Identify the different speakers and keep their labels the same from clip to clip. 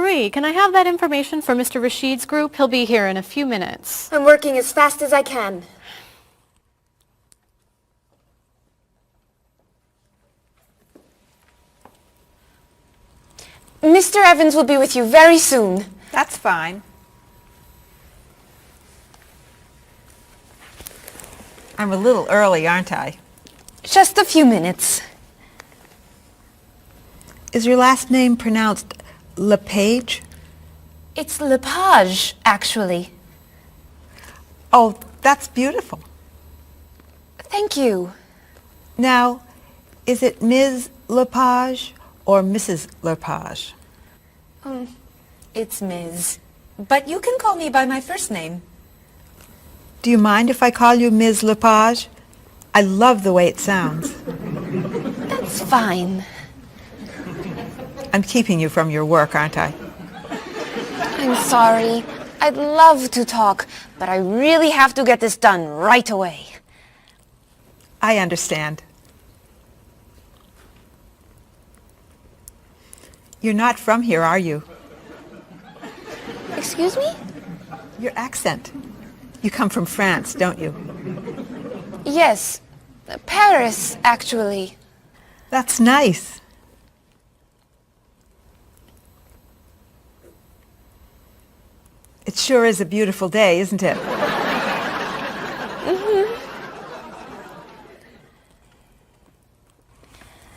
Speaker 1: Marie, can I have that information for Mr. Rashid's group? He'll be here in a few minutes.
Speaker 2: I'm working as fast as I can. Mr. Evans will be with you very soon.
Speaker 3: That's fine. I'm a little early, aren't I?
Speaker 2: Just a few minutes.
Speaker 3: Is your last name pronounced LePage?
Speaker 2: It's Lepage, actually.
Speaker 3: Oh, that's beautiful.
Speaker 2: Thank you.
Speaker 3: Now, is it Ms. Lepage or Mrs. Lepage?
Speaker 2: It's Ms. But you can call me by my first name.
Speaker 3: Do you mind if I call you Ms. Lepage? I love the way it sounds.
Speaker 2: That's fine.
Speaker 3: I'm keeping you from your work, aren't I?
Speaker 2: I'm sorry. I'd love to talk, but I really have to get this done right away.
Speaker 3: I understand. You're not from here, are you?
Speaker 2: Excuse me?
Speaker 3: Your accent. You come from France, don't you?
Speaker 2: Yes. Paris, actually.
Speaker 3: That's nice. It sure is a beautiful day, isn't it?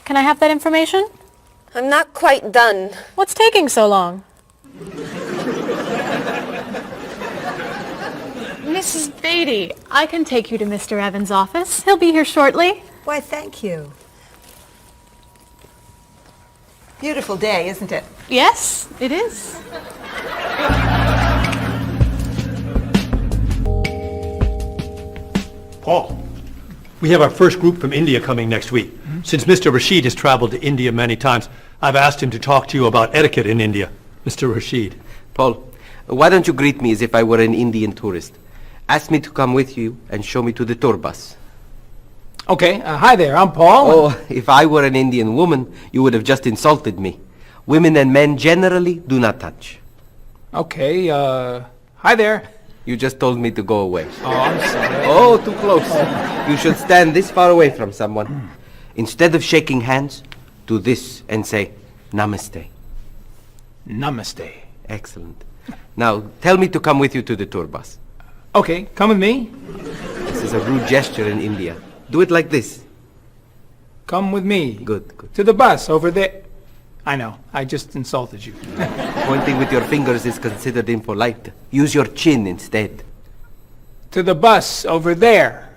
Speaker 1: Can I have that information?
Speaker 2: I'm not quite done.
Speaker 1: What's taking so long? Mrs. Beatty, I can take you to Mr. Evans' office. He'll be here shortly.
Speaker 3: Why, thank you. Beautiful day, isn't it?
Speaker 1: Yes, it is.
Speaker 4: Paul, we have our first group from India coming next week. Since Mr. Rashid has traveled to India many times, I've asked him to talk to you about etiquette in India. Mr. Rashid.
Speaker 5: Paul, why don't you greet me as if I were an Indian tourist? Ask me to come with you and show me to the tour bus.
Speaker 6: Okay, hi there, I'm Paul.
Speaker 5: Oh, if I were an Indian woman, you would have just insulted me. Women and men generally do not touch.
Speaker 6: Okay, hi there.
Speaker 5: You just told me to go away.
Speaker 6: Oh, I'm sorry.
Speaker 5: Oh, too close. You should stand this far away from someone. Instead of shaking hands, do this and say, Namaste.
Speaker 6: Namaste.
Speaker 5: Excellent. Now, tell me to come with you to the tour bus.
Speaker 6: Okay, come with me.
Speaker 5: This is a rude gesture in India. Do it like this.
Speaker 6: Come with me.
Speaker 5: Good, good.
Speaker 6: To the bus over there. I know, I just insulted you.
Speaker 5: Pointing with your fingers is considered impolite. Use your chin instead.
Speaker 6: To the bus over there.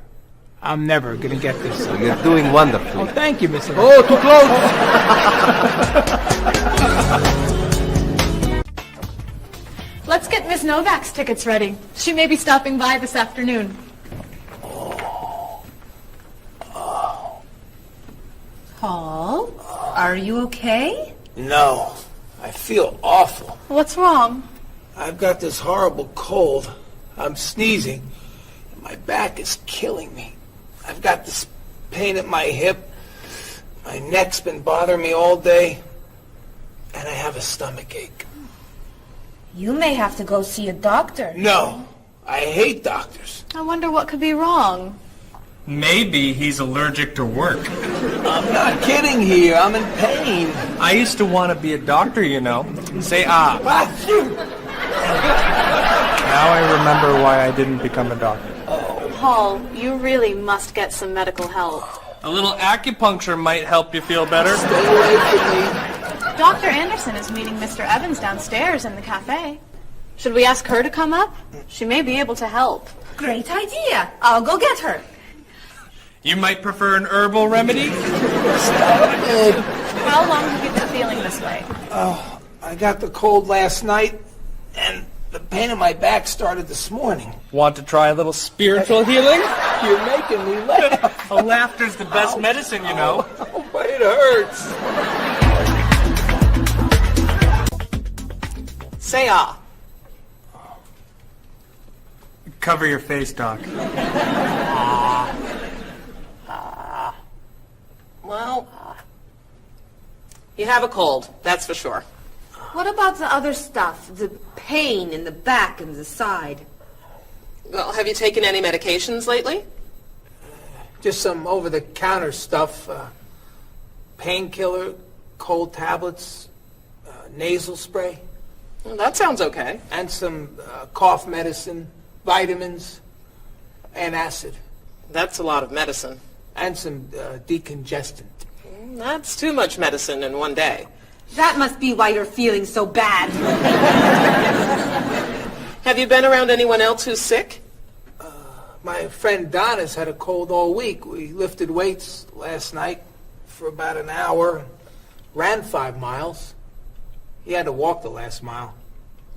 Speaker 6: I'm never gonna get this.
Speaker 5: You're doing wonderfully.
Speaker 6: Oh, thank you, Mr.
Speaker 5: Oh, too close!
Speaker 1: Let's get Miss Novak's tickets ready. She may be stopping by this afternoon.
Speaker 7: Paul, are you okay?
Speaker 8: No, I feel awful.
Speaker 1: What's wrong?
Speaker 8: I've got this horrible cold. I'm sneezing, and my back is killing me. I've got this pain at my hip. My neck's been bothering me all day, and I have a stomach ache.
Speaker 7: You may have to go see a doctor.
Speaker 8: No, I hate doctors.
Speaker 1: I wonder what could be wrong.
Speaker 9: Maybe he's allergic to work.
Speaker 8: I'm not kidding here. I'm in pain.
Speaker 9: I used to want to be a doctor, you know. Say ah.
Speaker 6: Now I remember why I didn't become a doctor.
Speaker 1: Paul, you really must get some medical help.
Speaker 9: A little acupuncture might help you feel better.
Speaker 8: Stay away from me.
Speaker 1: Dr. Anderson is meeting Mr. Evans downstairs in the cafe. Should we ask her to come up? She may be able to help.
Speaker 7: Great idea. I'll go get her.
Speaker 9: You might prefer an herbal remedy?
Speaker 1: How long have you been feeling this way?
Speaker 8: Oh, I got the cold last night, and the pain in my back started this morning.
Speaker 9: Want to try a little spiritual healing?
Speaker 8: You're making me laugh.
Speaker 9: Oh, laughter's the best medicine, you know.
Speaker 8: Oh, but it hurts.
Speaker 9: Say ah. Cover your face, Doc.
Speaker 10: Well, you have a cold, that's for sure.
Speaker 7: What about the other stuff? The pain in the back and the side?
Speaker 10: Well, have you taken any medications lately?
Speaker 8: Just some over-the-counter stuff. Painkiller, cold tablets, nasal spray.
Speaker 10: Well, that sounds okay.
Speaker 8: And some cough medicine, vitamins, and acid.
Speaker 10: That's a lot of medicine.
Speaker 8: And some decongestant.
Speaker 10: That's too much medicine in one day.
Speaker 7: That must be why you're feeling so bad.
Speaker 10: Have you been around anyone else who's sick?
Speaker 8: My friend Donna's had a cold all week. We lifted weights last night for about an hour, ran 5 miles. He had to walk the last mile.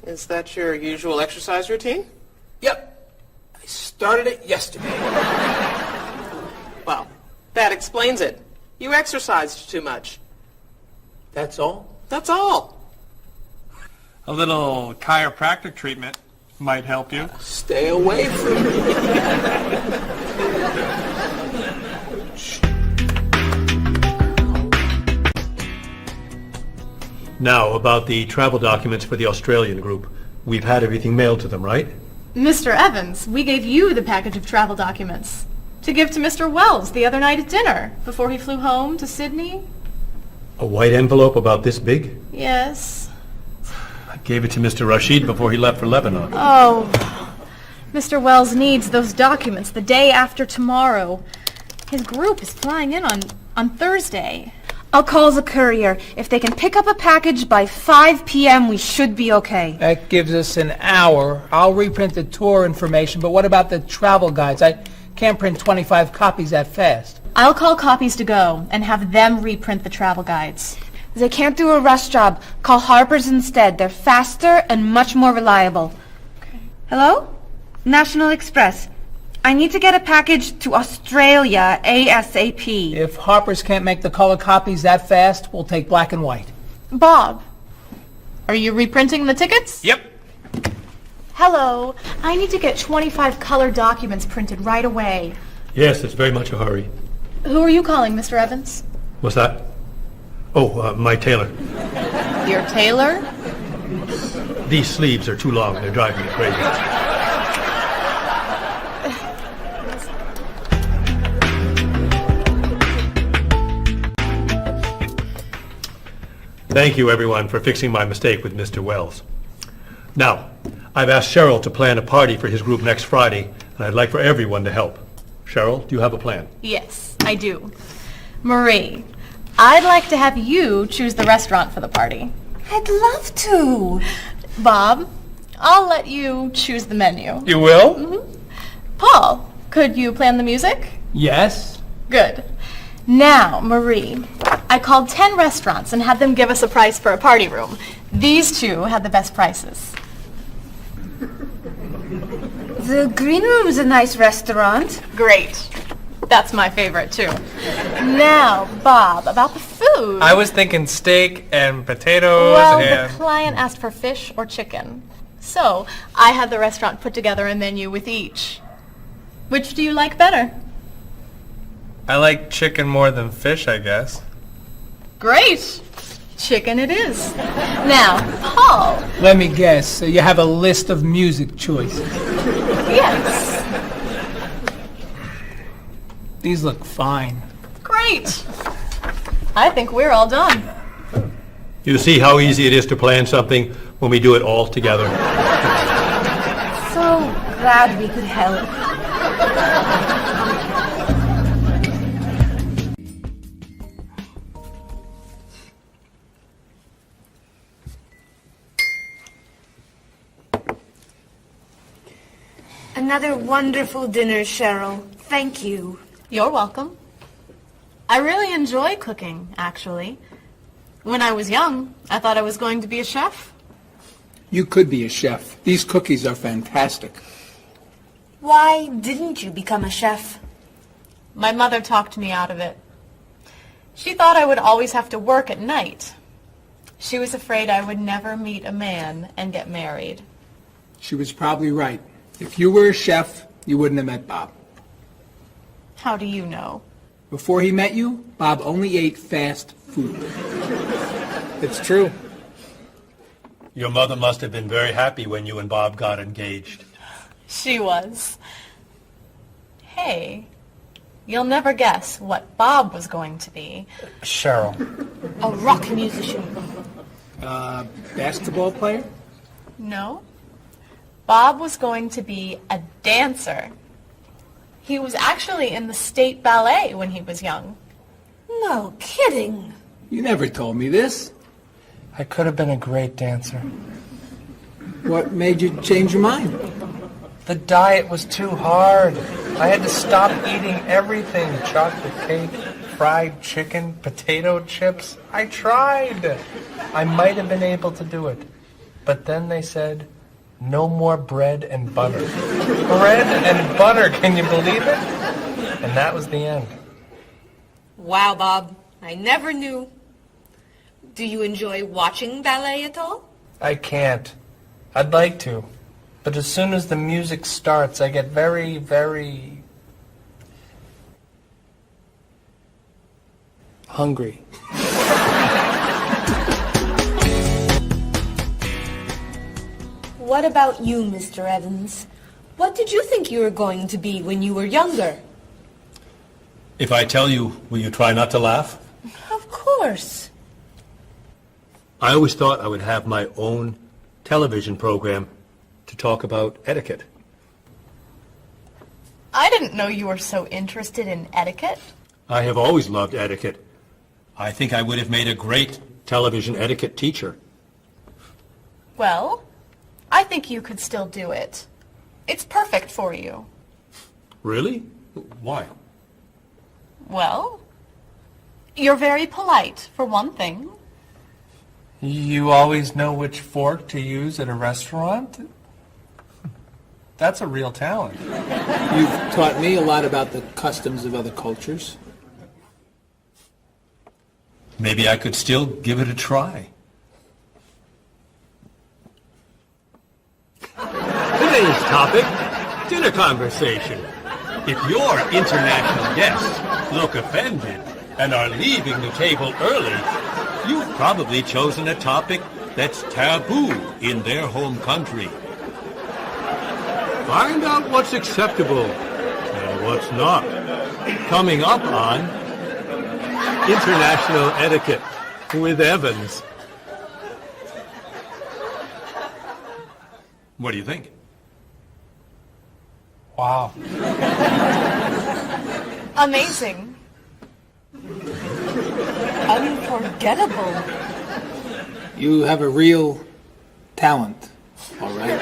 Speaker 10: Is that your usual exercise routine?
Speaker 8: Yep. I started it yesterday.
Speaker 10: Well, that explains it. You exercised too much.
Speaker 8: That's all?
Speaker 10: That's all.
Speaker 9: A little chiropractic treatment might help you.
Speaker 8: Stay away from me.
Speaker 4: Now, about the travel documents for the Australian group. We've had everything mailed to them, right?
Speaker 1: Mr. Evans, we gave you the package of travel documents to give to Mr. Wells the other night at dinner before he flew home to Sydney.
Speaker 4: A white envelope about this big?
Speaker 1: Yes.
Speaker 4: I gave it to Mr. Rashid before he left for Lebanon.
Speaker 1: Oh, Mr. Wells needs those documents the day after tomorrow. His group is flying in on Thursday.
Speaker 7: I'll call the courier. If they can pick up a package by 5 p.m., we should be okay.
Speaker 8: That gives us an hour. I'll reprint the tour information, but what about the travel guides? I can't print 25 copies that fast.
Speaker 1: I'll call Copies to Go and have them reprint the travel guides.
Speaker 7: They can't do a rush job. Call Harper's instead. They're faster and much more reliable.
Speaker 1: Okay.
Speaker 7: Hello? National Express. I need to get a package to Australia ASAP.
Speaker 8: If Harper's can't make the color copies that fast, we'll take black and white.
Speaker 1: Bob, are you reprinting the tickets?
Speaker 9: Yep.
Speaker 1: Hello. I need to get 25 color documents printed right away.
Speaker 4: Yes, it's very much a hurry.
Speaker 1: Who are you calling, Mr. Evans?
Speaker 4: What's that? Oh, my tailor.
Speaker 1: Your tailor?
Speaker 4: These sleeves are too long. They're driving me crazy. Thank you, everyone, for fixing my mistake with Mr. Wells. Now, I've asked Cheryl to plan a party for his group next Friday, and I'd like for everyone to help. Cheryl, do you have a plan?
Speaker 1: Yes, I do. Marie, I'd like to have you choose the restaurant for the party.
Speaker 7: I'd love to.
Speaker 1: Bob, I'll let you choose the menu.
Speaker 9: You will?
Speaker 1: Mm-hmm. Paul, could you plan the music?
Speaker 8: Yes?
Speaker 1: Good. Now, Marie, I called 10 restaurants and had them give us a price for a party room. These two had the best prices.
Speaker 7: The Green Room's a nice restaurant.
Speaker 1: Great. That's my favorite, too. Now, Bob, about the food.
Speaker 9: I was thinking steak and potatoes
Speaker 1: Well,
Speaker 9: and...
Speaker 1: the client asked for fish or chicken. So, I had the restaurant put together a menu with each. Which do you like better?
Speaker 9: I like chicken more than fish, I guess.
Speaker 1: Great. Chicken it is. Now, Paul.
Speaker 8: Let me guess. So you have a list of music choices.
Speaker 1: Yes.
Speaker 8: These look fine.
Speaker 1: Great. I think we're all done.
Speaker 4: You see how easy it is to plan something when we do it all together?
Speaker 7: So glad we could help. Another wonderful dinner, Cheryl. Thank you.
Speaker 1: You're welcome. I really enjoy cooking, actually. When I was young, I thought I was going to be a chef.
Speaker 8: You could be a chef. These cookies are fantastic.
Speaker 7: Why didn't you become a chef?
Speaker 1: My mother talked me out of it. She thought I would always have to work at night. She was afraid I would never meet a man and get married.
Speaker 8: She was probably right. If you were a chef, you wouldn't have met Bob.
Speaker 1: How do you know?
Speaker 8: Before he met you, Bob only ate fast food. It's true.
Speaker 4: Your mother must have been very happy when you and Bob got engaged.
Speaker 1: She was. Hey, you'll never guess what Bob was going to be.
Speaker 6: Cheryl.
Speaker 2: A rock musician.
Speaker 6: Basketball player?
Speaker 1: No. Bob was going to be a dancer. He was actually in the state ballet when he was young.
Speaker 2: No kidding.
Speaker 8: You never told me this.
Speaker 9: I could have been a great dancer.
Speaker 8: What made you change your mind?
Speaker 9: The diet was too hard. I had to stop eating everything. Chocolate cake, fried chicken, potato chips. I tried. I might have been able to do it. But then they said, no more bread and butter. Bread and butter, can you believe it? And that was the end.
Speaker 2: Wow, Bob. I never knew. Do you enjoy watching ballet at all?
Speaker 9: I can't. I'd like to. But as soon as the music starts, I get very, very hungry.
Speaker 2: What about you, Mr. Evans? What did you think you were going to be when you were younger?
Speaker 4: If I tell you, will you try not to laugh?
Speaker 2: Of course.
Speaker 4: I always thought I would have my own television program to talk about etiquette.
Speaker 1: I didn't know you were so interested in etiquette.
Speaker 4: I have always loved etiquette. I think I would have made a great television etiquette teacher.
Speaker 1: Well, I think you could still do it. It's perfect for you.
Speaker 4: Really? Why?
Speaker 1: Well, you're very polite, for one thing.
Speaker 9: You always know which fork to use at a restaurant? That's a real talent.
Speaker 8: You've taught me a lot about the customs of other cultures.
Speaker 4: Maybe I could still give it a try. Today's topic, dinner conversation. If your international guests look offended and are leaving the table early, you've probably chosen a topic that's taboo in their home country. Find out what's acceptable and what's not. Coming up on International Etiquette with Evans. What do you think?
Speaker 9: Wow.
Speaker 1: Amazing.
Speaker 2: Unforgettable.
Speaker 8: You have a real talent, all right?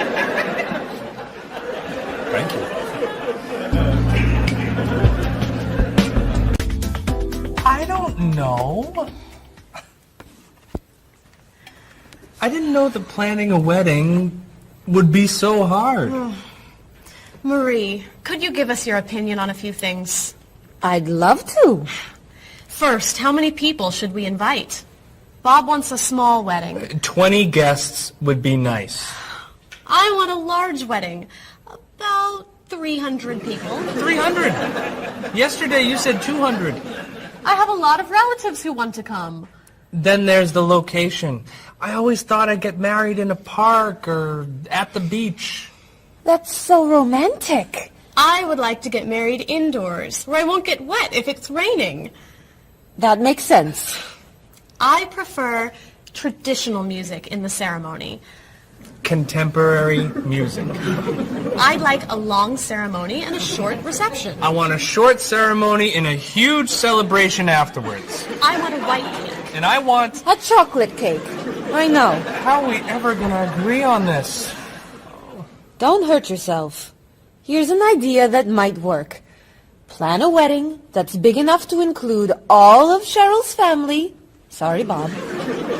Speaker 4: Thank you.
Speaker 9: I don't know. I didn't know that planning a wedding would be so hard.
Speaker 1: Marie, could you give us your opinion on a few things?
Speaker 2: I'd love to.
Speaker 1: First, how many people should we invite? Bob wants a small wedding.
Speaker 9: 20 guests would be nice.
Speaker 1: I want a large wedding. About 300 people.
Speaker 9: 300? Yesterday you said 200.
Speaker 1: I have a lot of relatives who want to come.
Speaker 9: Then there's the location. I always thought I'd get married in a park or at the beach.
Speaker 2: That's so romantic.
Speaker 1: I would like to get married indoors, where I won't get wet if it's raining.
Speaker 2: That makes sense.
Speaker 1: I prefer traditional music in the ceremony.
Speaker 9: Contemporary music.
Speaker 1: I'd like a long ceremony and a short reception.
Speaker 9: I want a short ceremony and a huge celebration afterwards.
Speaker 1: I want a white cake.
Speaker 9: And I want...
Speaker 2: A chocolate cake. I know.
Speaker 9: How are we ever going to agree on this?
Speaker 2: Don't hurt yourself. Here's an idea that might work. Plan a wedding that's big enough to include all of Cheryl's family, sorry Bob,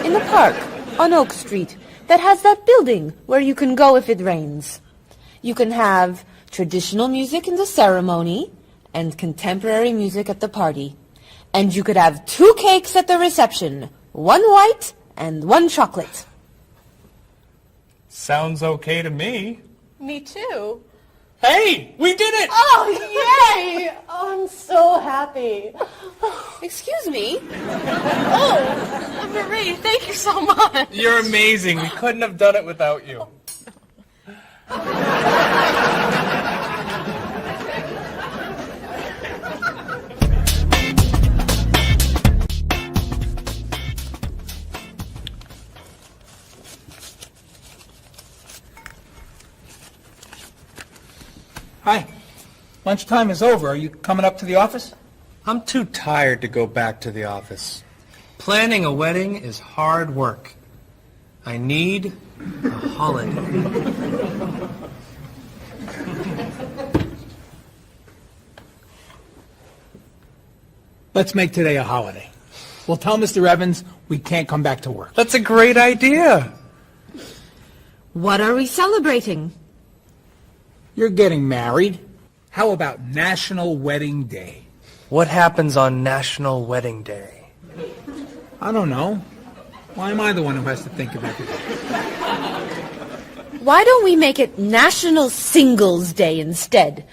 Speaker 2: in the park on Oak Street that has that building where you can go if it rains. You can have traditional music in the ceremony and contemporary music at the party. And you could have 2 cakes at the reception, 1 white and 1 chocolate.
Speaker 9: Sounds okay to me.
Speaker 1: Me too.
Speaker 9: Hey, we did it!
Speaker 1: Oh, yay! Oh, I'm so happy.
Speaker 2: Excuse me?
Speaker 1: Oh, Marie, thank you so much.
Speaker 9: You're amazing. We couldn't have done it without you.
Speaker 6: Hi. Lunchtime is over. Are you coming up to the office?
Speaker 9: I'm too tired to go back to the office. Planning a wedding is hard work. I need a holiday.
Speaker 6: Let's make today a holiday. We'll tell Mr. Evans we can't come back to work.
Speaker 9: That's a great idea.
Speaker 2: What are we celebrating?
Speaker 6: You're getting married. How about National Wedding Day?
Speaker 9: What happens on National Wedding Day?
Speaker 6: I don't know. Why am I the one who has to think of everything?
Speaker 2: Why don't we make it National Singles Day instead?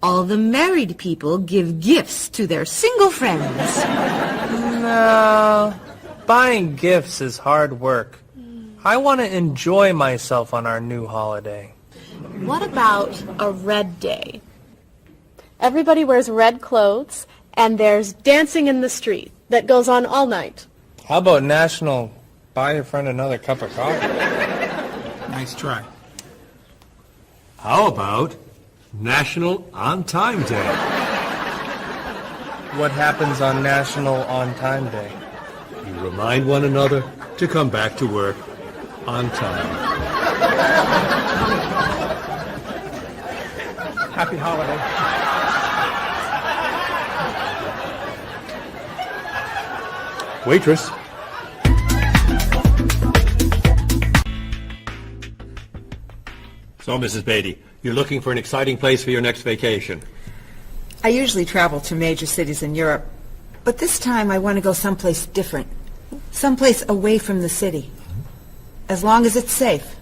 Speaker 2: All the married people give gifts to their single friends.
Speaker 9: No, buying gifts is hard work. I want to enjoy myself on our new holiday.
Speaker 1: What about a red day? Everybody wears red clothes, and there's dancing in the street that goes on all night.
Speaker 9: How about National Buy Your Friend Another Cup of Coffee?
Speaker 6: Nice try.
Speaker 4: How about National On Time Day?
Speaker 9: What happens on National On Time Day?
Speaker 4: You remind one another to come back to work on time.
Speaker 6: Happy holiday.
Speaker 4: Waitress. So, Mrs. Beatty, you're looking for an exciting place for your next vacation.
Speaker 3: I usually travel to major cities in Europe, but this time I want to go someplace different. Someplace away from the city. As long as it's safe.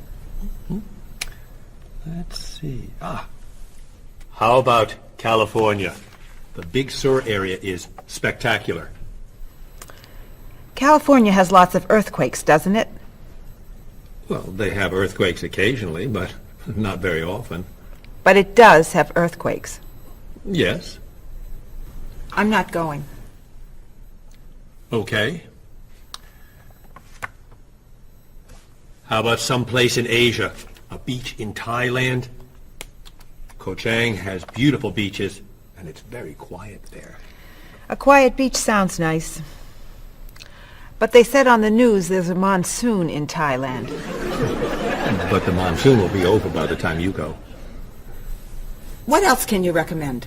Speaker 4: Let's see. How about California? The Big Sur area is spectacular.
Speaker 3: California has lots of earthquakes, doesn't it?
Speaker 4: Well, they have earthquakes occasionally, but not very often.
Speaker 3: But it does have earthquakes.
Speaker 4: Yes.
Speaker 3: I'm not going.
Speaker 4: Okay. How about someplace in Asia? A beach in Thailand? Koh Chang has beautiful beaches, and it's very quiet there.
Speaker 3: A quiet beach sounds nice. But they said on the news there's a monsoon in Thailand.
Speaker 4: But the monsoon will be over by the time you go.
Speaker 3: What else can you recommend?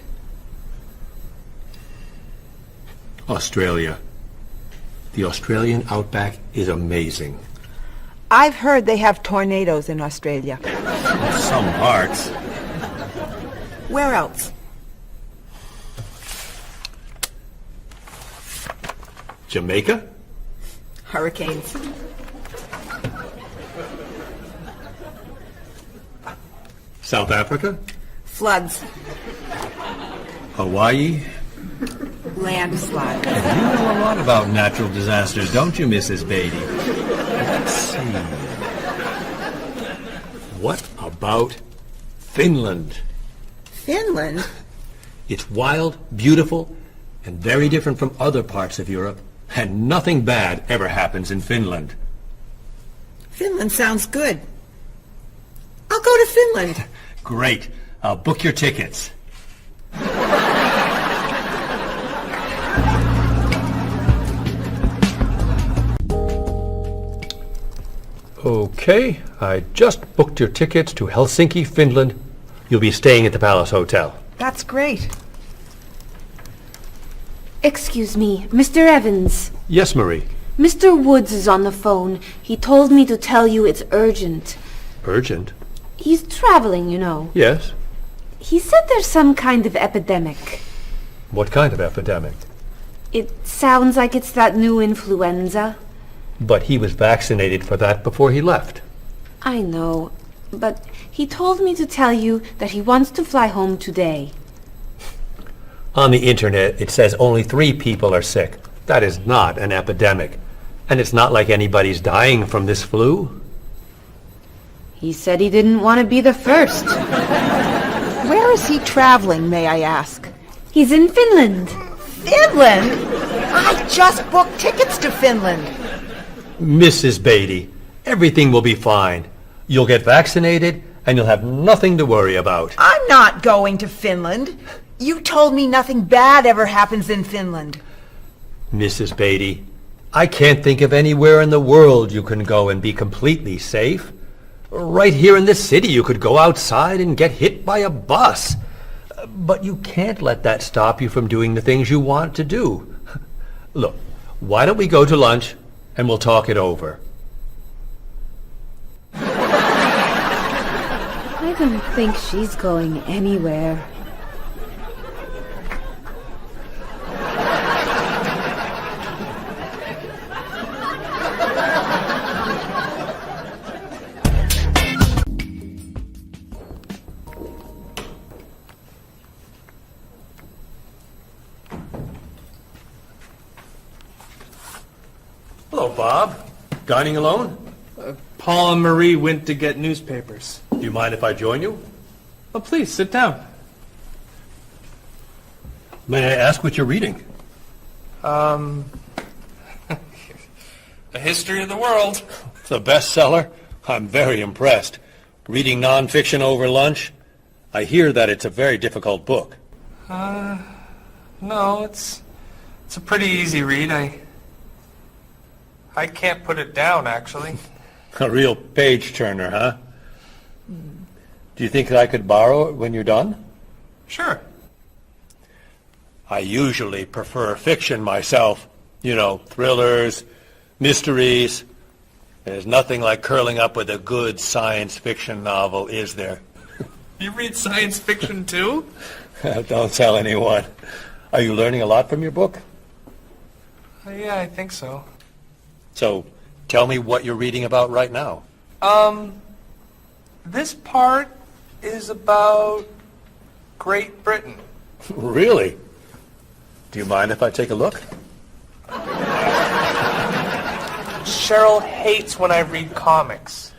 Speaker 4: Australia. The Australian outback is amazing.
Speaker 3: I've heard they have tornadoes in Australia.
Speaker 4: Some parts.
Speaker 3: Where else?
Speaker 4: Jamaica?
Speaker 3: Hurricanes.
Speaker 4: South Africa?
Speaker 3: Floods.
Speaker 4: Hawaii?
Speaker 3: Landslides.
Speaker 4: You know a lot about natural disasters, don't you, Mrs. Beatty? Let's see. What about Finland?
Speaker 3: Finland?
Speaker 4: It's wild, beautiful, and very different from other parts of Europe. And nothing bad ever happens in Finland.
Speaker 3: Finland sounds good. I'll go to Finland.
Speaker 4: Great. I'll book your tickets. Okay, I just booked your tickets to Helsinki, Finland. You'll be staying at the Palace Hotel.
Speaker 3: That's great.
Speaker 2: Excuse me, Mr. Evans.
Speaker 4: Yes, Marie.
Speaker 2: Mr. Woods is on the phone. He told me to tell you it's urgent.
Speaker 4: Urgent?
Speaker 2: He's traveling, you know.
Speaker 4: Yes.
Speaker 2: He said there's some kind of epidemic.
Speaker 4: What kind of epidemic?
Speaker 2: It sounds like it's that new influenza.
Speaker 4: But he was vaccinated for that before he left.
Speaker 2: I know, but He told me to tell you that he wants to fly home today.
Speaker 4: On the internet, it says only 3 people are sick. That is not an epidemic. And it's not like anybody's dying from this flu.
Speaker 2: He said he didn't want to be the first.
Speaker 3: Where is he traveling, may I ask?
Speaker 2: He's in Finland.
Speaker 3: Finland? I just booked tickets to Finland.
Speaker 4: Mrs. Beatty, everything will be fine. You'll get vaccinated, and you'll have nothing to worry about.
Speaker 3: I'm not going to Finland. You told me nothing bad ever happens in Finland.
Speaker 4: Mrs. Beatty, I can't think of anywhere in the world you can go and be completely safe. Right here in this city, you could go outside and get hit by a bus. But you can't let that stop you from doing the things you want to do. Look, why don't we go to lunch and we'll talk it over?
Speaker 2: I don't think she's going anywhere.
Speaker 4: Hello, Bob. Dining alone?
Speaker 9: Paul and Marie went to get newspapers.
Speaker 4: Do you mind if I join you?
Speaker 9: Oh, please, sit down.
Speaker 4: May I ask what you're reading?
Speaker 9: A history of the world.
Speaker 4: It's a bestseller. I'm very impressed. Reading nonfiction over lunch? I hear that it's a very difficult book.
Speaker 9: No, it's a pretty easy read. I can't put it down, actually.
Speaker 4: A real page-turner, huh? Do you think that I could borrow it when you're done?
Speaker 9: Sure.
Speaker 4: I usually prefer fiction myself. You know, thrillers, mysteries. There's nothing like curling up with a good science fiction novel, is there?
Speaker 9: You read science fiction, too?
Speaker 4: Don't tell anyone. Are you learning a lot from your book?
Speaker 9: Yeah, I think so.
Speaker 4: So, tell me what you're reading about right now.
Speaker 9: This part is about Great Britain.
Speaker 4: Really? Do you mind if I take a look?
Speaker 9: Cheryl hates when I read comics.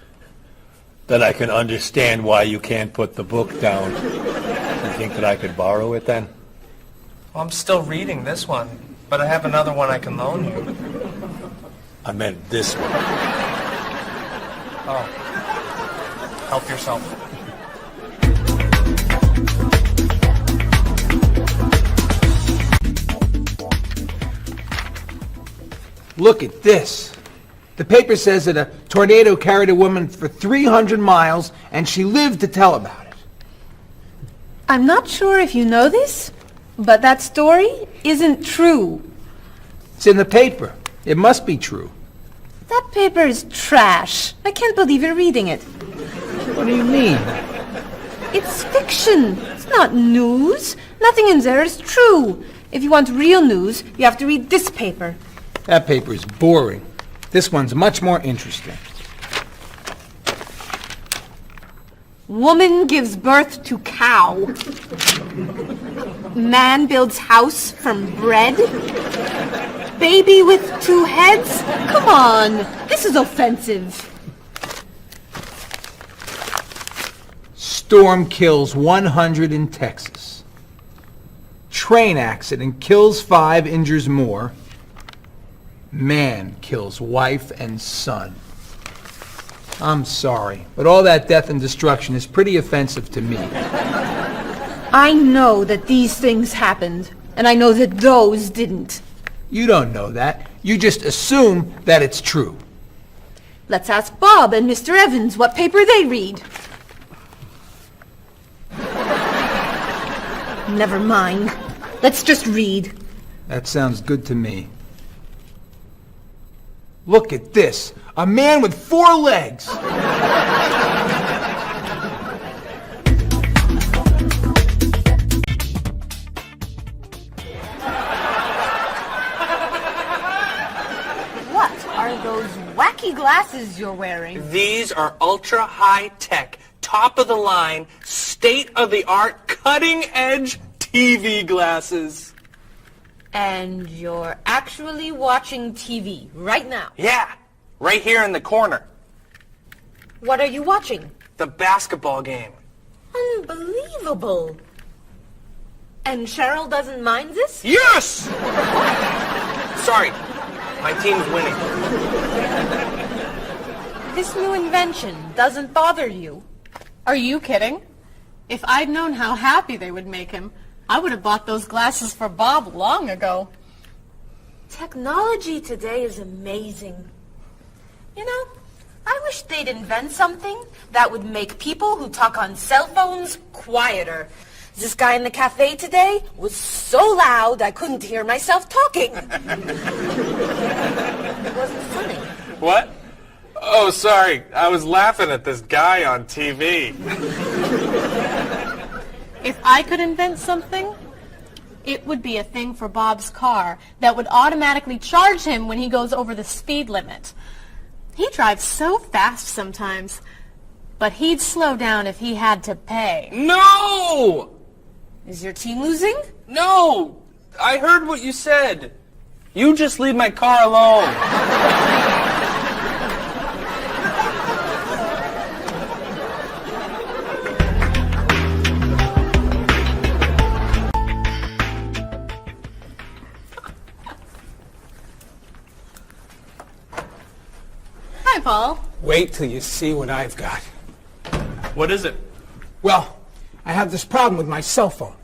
Speaker 4: Then I can understand why you can't put the book down. You think that I could borrow it then?
Speaker 9: Well, I'm still reading this one, but I have another one I can loan you.
Speaker 4: I meant this one.
Speaker 9: Oh. Help yourself.
Speaker 6: Look at this. The paper says that a tornado carried a woman for 300 miles, and she lived to tell about it.
Speaker 2: I'm not sure if you know this, but that story isn't true.
Speaker 6: It's in the paper. It must be true.
Speaker 2: That paper is trash. I can't believe you're reading it.
Speaker 6: What do you mean?
Speaker 2: It's fiction. It's not news. Nothing in there is true. If you want real news, you have to read this paper.
Speaker 6: That paper is boring. This one's much more interesting.
Speaker 2: Woman gives birth to cow. Man builds house from bread. Baby with 2 heads? Come on, this is offensive.
Speaker 6: Storm kills 100 in Texas. Train accident kills 5, injures more. Man kills wife and son. I'm sorry, but all that death and destruction is pretty offensive to me.
Speaker 2: I know that these things happened, and I know that those didn't.
Speaker 6: You don't know that. You just assume that it's true.
Speaker 2: Let's ask Bob and Mr. Evans what paper they read. Never mind. Let's just read.
Speaker 6: That sounds good to me. Look at this. A man with 4 legs.
Speaker 2: What are those wacky glasses you're wearing?
Speaker 10: These are ultra high tech,
Speaker 9: top-of-the-line, state-of-the-art, cutting-edge TV glasses.
Speaker 2: And you're actually watching TV right now.
Speaker 9: Yeah, right here in the corner.
Speaker 2: What are you watching?
Speaker 9: The basketball game.
Speaker 2: Unbelievable. And Cheryl doesn't mind this?
Speaker 9: Yes! Sorry, my team's winning.
Speaker 2: This new invention doesn't bother you.
Speaker 1: Are you kidding? If I'd known how happy they would make him, I would have bought those glasses for Bob long ago.
Speaker 2: Technology today is amazing. You know, I wish they'd invent something that would make people who talk on cell phones quieter. This guy in the cafe today was so loud I couldn't hear myself talking. It wasn't funny.
Speaker 9: What? Oh, sorry. I was laughing at this guy on TV.
Speaker 1: If I could invent something, it would be a thing for Bob's car that would automatically charge him when he goes over the speed limit. He drives so fast sometimes, but he'd slow down if he had to pay.
Speaker 9: No!
Speaker 2: Is your team losing?
Speaker 9: No! I heard what you said. You just leave my car alone.
Speaker 1: Hi, Paul.
Speaker 8: Wait till you see what I've got.
Speaker 9: What is it?
Speaker 8: Well, I have this problem with my cell phone.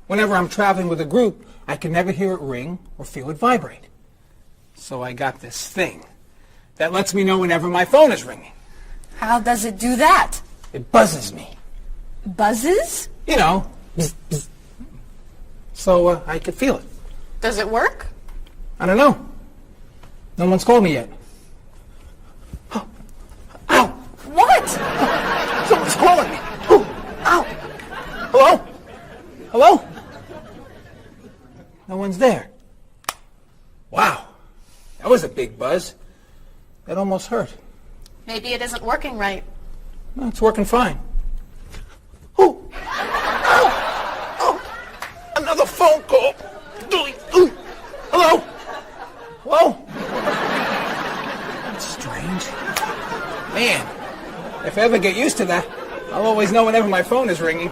Speaker 8: Whenever I'm traveling with a group, I can never hear it ring or feel it vibrate. So I got this thing that lets me know whenever my phone is ringing.
Speaker 2: How does it do that?
Speaker 8: It buzzes me.
Speaker 2: Buzzes?
Speaker 8: You know, bzz, bzz. So I could feel it.
Speaker 1: Does it work?
Speaker 8: I don't know. No one's called me yet. Ow!
Speaker 2: What?
Speaker 8: Someone's calling me. Ooh, ow! Hello? Hello? No one's there. Wow. That was a big buzz. That almost hurt.
Speaker 1: Maybe it isn't working right.
Speaker 8: No, it's working fine. Ooh! Ow! Oh! Another phone call. Ooh. Hello? Hello? That's strange. Man, if I ever get used to that, I'll always know whenever my phone is ringing.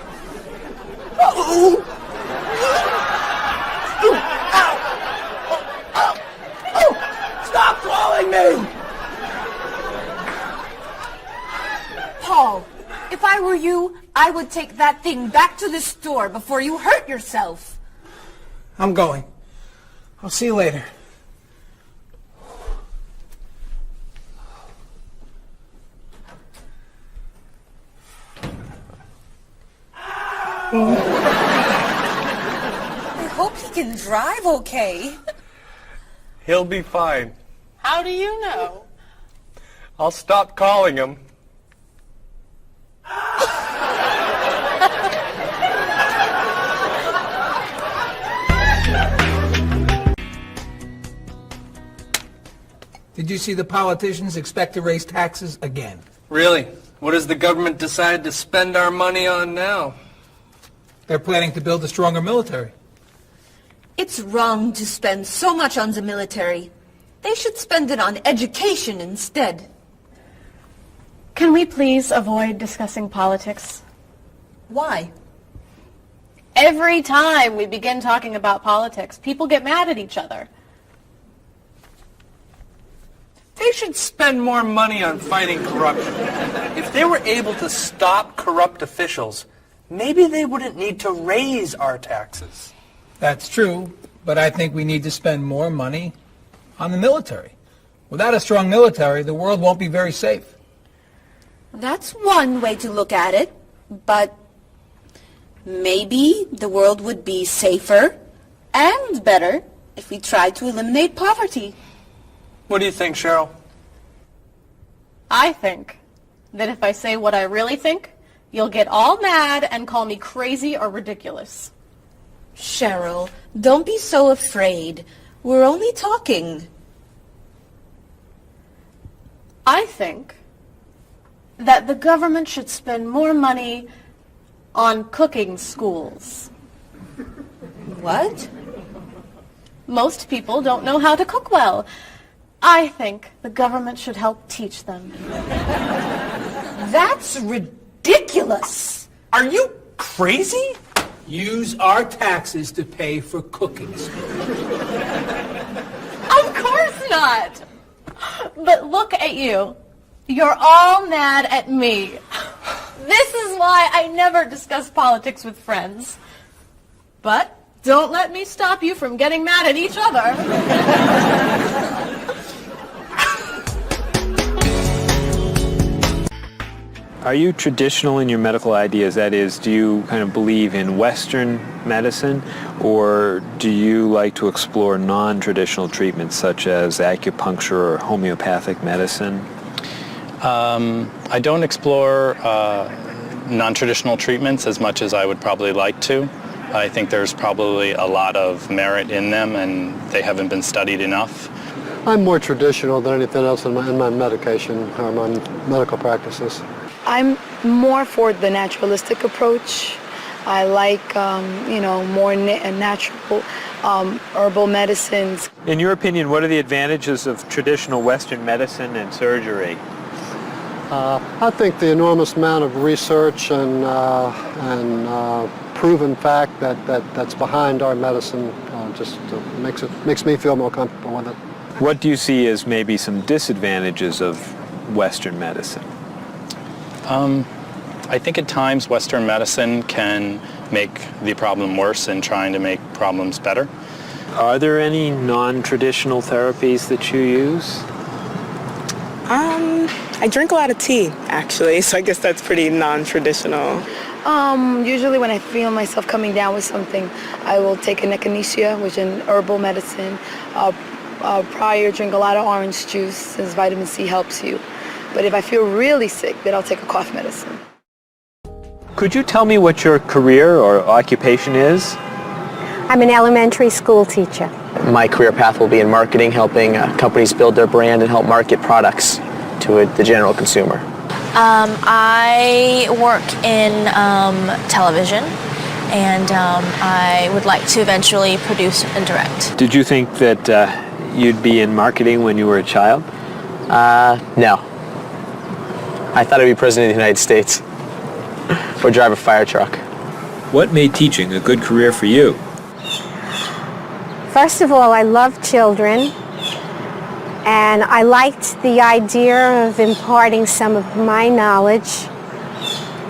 Speaker 8: Oh! Stop calling me!
Speaker 2: Paul, if I were you, I would take that thing back to the store before you hurt yourself.
Speaker 8: I'm going. I'll see you later.
Speaker 2: I hope he can drive okay.
Speaker 9: He'll be fine.
Speaker 1: How do you know?
Speaker 9: I'll stop calling him.
Speaker 8: Did you see the politicians expect to raise taxes again?
Speaker 9: Really? What does the government decide to spend our money on now?
Speaker 8: They're planning to build a stronger military.
Speaker 2: It's wrong to spend so much on the military. They should spend it on education instead.
Speaker 1: Can we please avoid discussing politics?
Speaker 2: Why?
Speaker 1: Every time we begin talking about politics, people get mad at each other.
Speaker 9: They should spend more money on fighting corruption. If they were able to stop corrupt officials, maybe they wouldn't need to raise our taxes.
Speaker 8: That's true, but I think we need to spend more money on the military. Without a strong military, the world won't be very safe.
Speaker 2: That's one way to look at it, but maybe the world would be safer and better if we tried to eliminate poverty.
Speaker 9: What do you think, Cheryl?
Speaker 1: I think that if I say what I really think, you'll get all mad and call me crazy or ridiculous.
Speaker 2: Cheryl, don't be so afraid. We're only talking.
Speaker 1: I think that the government should spend more money on cooking schools.
Speaker 2: What?
Speaker 1: Most people don't know how to cook well. I think the government should help teach them.
Speaker 2: That's ridiculous.
Speaker 6: Are you crazy? Use our taxes to pay for cooking school.
Speaker 1: Of course not. But look at you. You're all mad at me. This is why I never discuss politics with friends. But don't let me stop you from getting mad at each other.
Speaker 11: Are you traditional in your medical ideas? That is, do you kind of believe in Western medicine, or do you like to explore non-traditional treatments such as acupuncture or homeopathic medicine?
Speaker 12: I don't explore non-traditional treatments as much as I would probably like to. I think there's probably a lot of merit in them, and they haven't been studied enough.
Speaker 13: I'm more traditional than anything else in my medication or my medical practices.
Speaker 14: I'm more for the naturalistic approach. I like, more natural herbal medicines.
Speaker 11: In your opinion, what are the advantages of traditional Western medicine and surgery?
Speaker 13: I think the enormous amount of research and proven fact that's behind our medicine just makes me feel more comfortable with it.
Speaker 11: What do you see as maybe some disadvantages of Western medicine?
Speaker 12: I think at times Western medicine can make the problem worse in trying to make problems better.
Speaker 11: Are there any non-traditional therapies that you use?
Speaker 15: I drink a lot of tea, actually, so I guess that's pretty non-traditional.
Speaker 14: Usually when I feel myself coming down with something, I will take an echinacea, which is an herbal medicine. Prior, drink a lot of orange juice, since vitamin C helps you. But if I feel really sick, then I'll take a cough medicine.
Speaker 11: Could you tell me what your career or occupation is?
Speaker 16: I'm an elementary school teacher.
Speaker 17: My career path will be in marketing, helping companies build their brand and help market products to the general consumer.
Speaker 18: I work in television, and I would like to eventually produce and direct.
Speaker 11: Did you think that you'd be in marketing when you were a child?
Speaker 17: No. I thought I'd be president of the United States or drive a fire truck.
Speaker 11: What made teaching a good career for you?
Speaker 16: First of all, I love children, and I liked the idea of imparting some of my knowledge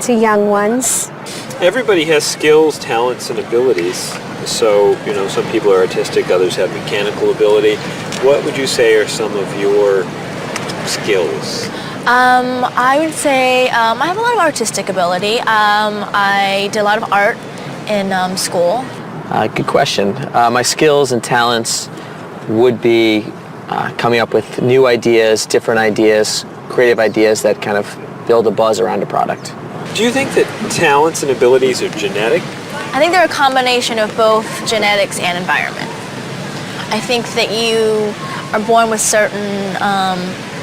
Speaker 16: to young ones.
Speaker 11: Everybody has skills, talents, and abilities. So, some people are artistic, others have mechanical ability. What would you say are some of your skills?
Speaker 18: I would say I have a lot of artistic ability. I did a lot of art in school.
Speaker 17: Good question. My skills and talents would be coming up with new ideas, different ideas, creative ideas that kind of build a buzz around a product.
Speaker 11: Do you think that talents and abilities are genetic?
Speaker 18: I think they're a combination of both genetics and environment. I think that you are born with certain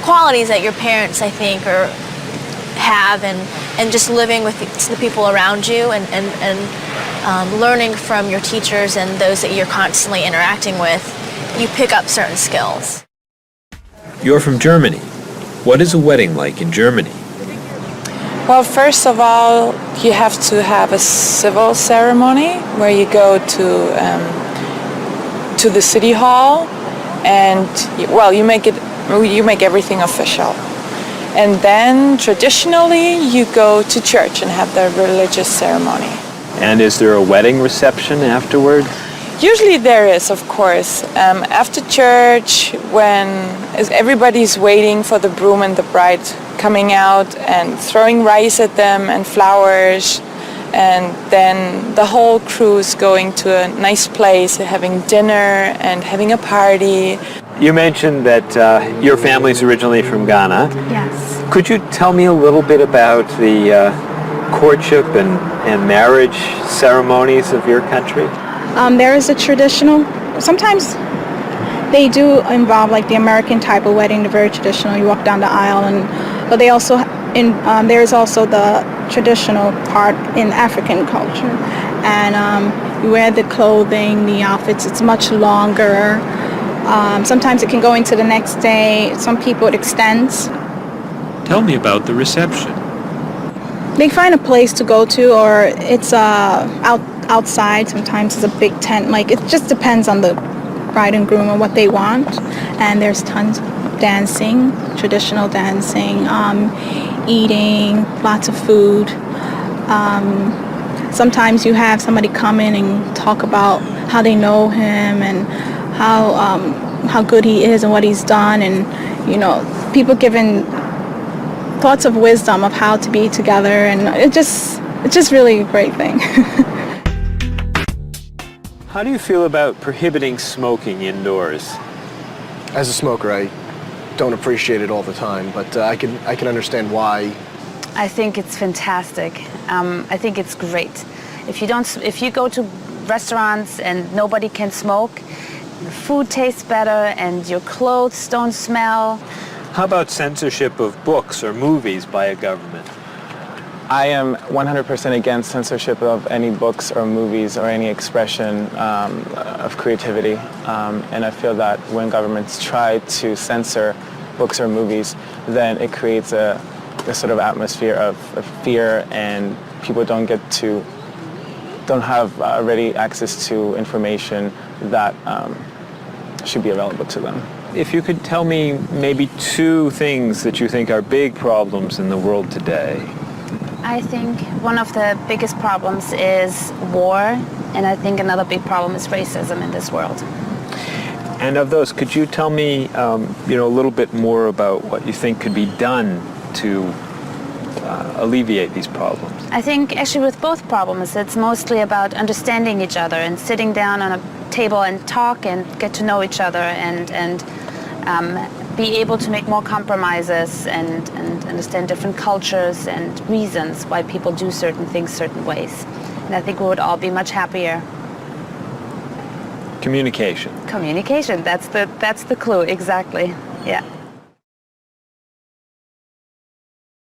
Speaker 18: qualities that your parents, I think, have, and just living with the people around you and learning from your teachers and those that you're constantly interacting with, you pick up certain skills.
Speaker 11: You're from Germany. What is a wedding like in Germany?
Speaker 19: Well, first of all, you have to have a civil ceremony where you go to the city hall, and you make everything official. And then traditionally you go to church and have the religious ceremony.
Speaker 11: And is there a wedding reception afterward?
Speaker 19: Usually there is, of course. After church, when everybody's waiting for the groom and the bride coming out and throwing rice at them and flowers, and then the whole crew's going to a nice place, having dinner and having a party.
Speaker 11: You mentioned that your family's originally from Ghana.
Speaker 16: Yes.
Speaker 11: Could you tell me a little bit about the courtship and marriage ceremonies of your country?
Speaker 20: There is a traditional, sometimes they do involve like the American type of wedding, the very traditional, you walk down the aisle, but they also there's also the traditional part in African culture, and you wear the clothing, the outfits. It's much longer. Sometimes it can go into the next day. Some people it extends.
Speaker 11: Tell me about the reception.
Speaker 20: They find a place to go to, or it's outside. Sometimes it's a big tent. Like, it just depends on the bride and groom and what they want. And there's tons of dancing, traditional dancing, eating, lots of food. Sometimes you have somebody come in and talk about how they know him and how good he is and what he's done, and people giving thoughts of wisdom of how to be together, and it's just really a great thing.
Speaker 11: How do you feel about prohibiting smoking indoors?
Speaker 13: As a smoker, I don't appreciate it all the time, but I can understand why.
Speaker 21: I think it's fantastic. I think it's great. If you go to restaurants and nobody can smoke, the food tastes better and your clothes don't smell.
Speaker 11: How about censorship of books or movies by a government?
Speaker 22: I am 100% against censorship of any books or movies or any expression of creativity. And I feel that when governments try to censor books or movies, then it creates a sort of atmosphere of fear, and people don't have ready access to information that should be available to them.
Speaker 11: If you could tell me maybe 2 things that you think are big problems in the world today.
Speaker 21: I think one of the biggest problems is war, and I think another big problem is racism in this world.
Speaker 11: And of those, could you tell me a little bit more about what you think could be done to alleviate these problems?
Speaker 21: I think actually with both problems, it's mostly about understanding each other and sitting down on a table and talk and get to know each other and be able to make more compromises and understand different cultures and reasons why people do certain things certain ways. And I think we would all be much happier.
Speaker 11: Communication.
Speaker 21: Communication, that's the clue, exactly. Yeah.